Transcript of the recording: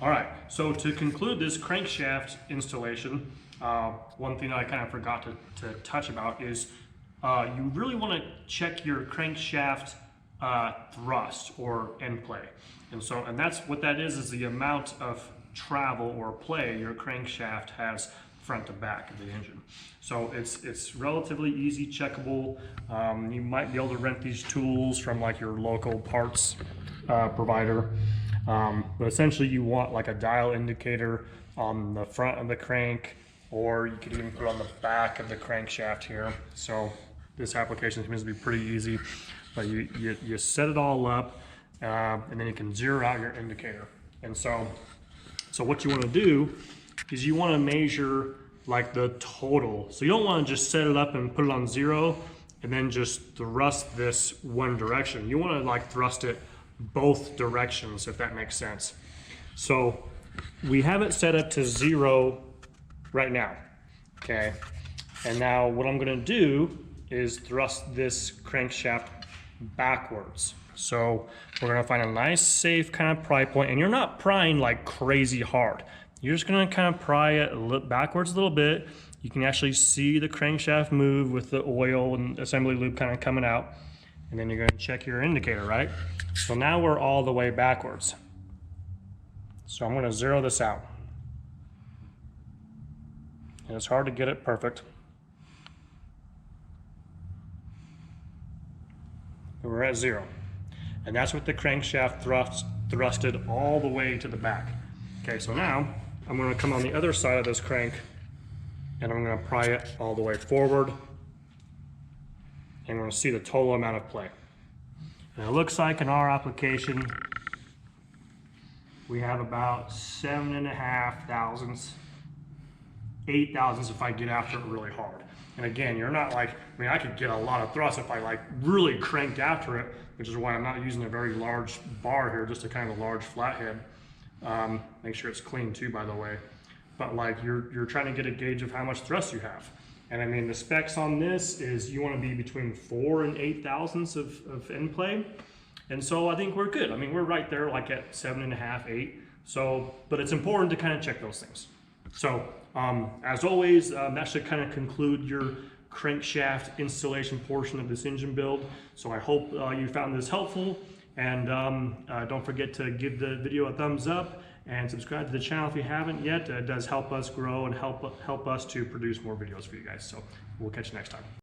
All right, so to conclude this crankshaft installation, one thing I kind of forgot to touch about is you really want to check your crankshaft thrust or end play. And that's what that is the amount of travel or play your crankshaft has front to back of the engine. So it's relatively easy checkable. You might be able to rent these tools from like your local parts provider. But essentially you want like a dial indicator on the front of the crank, or you could even put it on the back of the crankshaft here. So this application seems to be pretty easy, but you set it all up and then you can zero out your indicator. And so what you want to do is you want to measure like the total. So you don't want to just set it up and put it on 0 and then just thrust this one direction. You want to like thrust it both directions, if that makes sense. So we have it set up to 0 right now, okay? And now what I'm gonna do is thrust this crankshaft backwards. So we're gonna find a nice safe kind of pry point, and you're not prying like crazy hard. You're just gonna kind of pry it backwards a little bit. You can actually see the crankshaft move with the oil and assembly lube kind of coming out. And then you're gonna check your indicator, right? So now we're all the way backwards. So I'm gonna zero this out. And it's hard to get it perfect. But we're at 0. And that's with the crankshaft thrusted all the way to the back. Okay, so now I'm gonna come on the other side of this crank and I'm gonna pry it all the way forward. And we're gonna see the total amount of play. And it looks like in our application, we have about 7.5 thousandths, 8 thousandths if I get after it really hard. And again, you're not like, I mean, I could get a lot of thrust if I like really cranked after it, which is why I'm not using a very large bar here, just a kind of a large flathead. Make sure it's clean too, by the way. But like you're trying to get a gauge of how much thrust you have. And I mean, the specs on this is you want to be between 4 and 8 thousandths of end play. And so I think we're good. I mean, we're right there like at 7.5, 8. So, but it's important to kind of check those things. So as always, that should kind of conclude your crankshaft installation portion of this engine build. So I hope you found this helpful. And don't forget to give the video a thumbs up and subscribe to the channel if you haven't yet. It does help us grow and help us to produce more videos for you guys. So we'll catch you next time.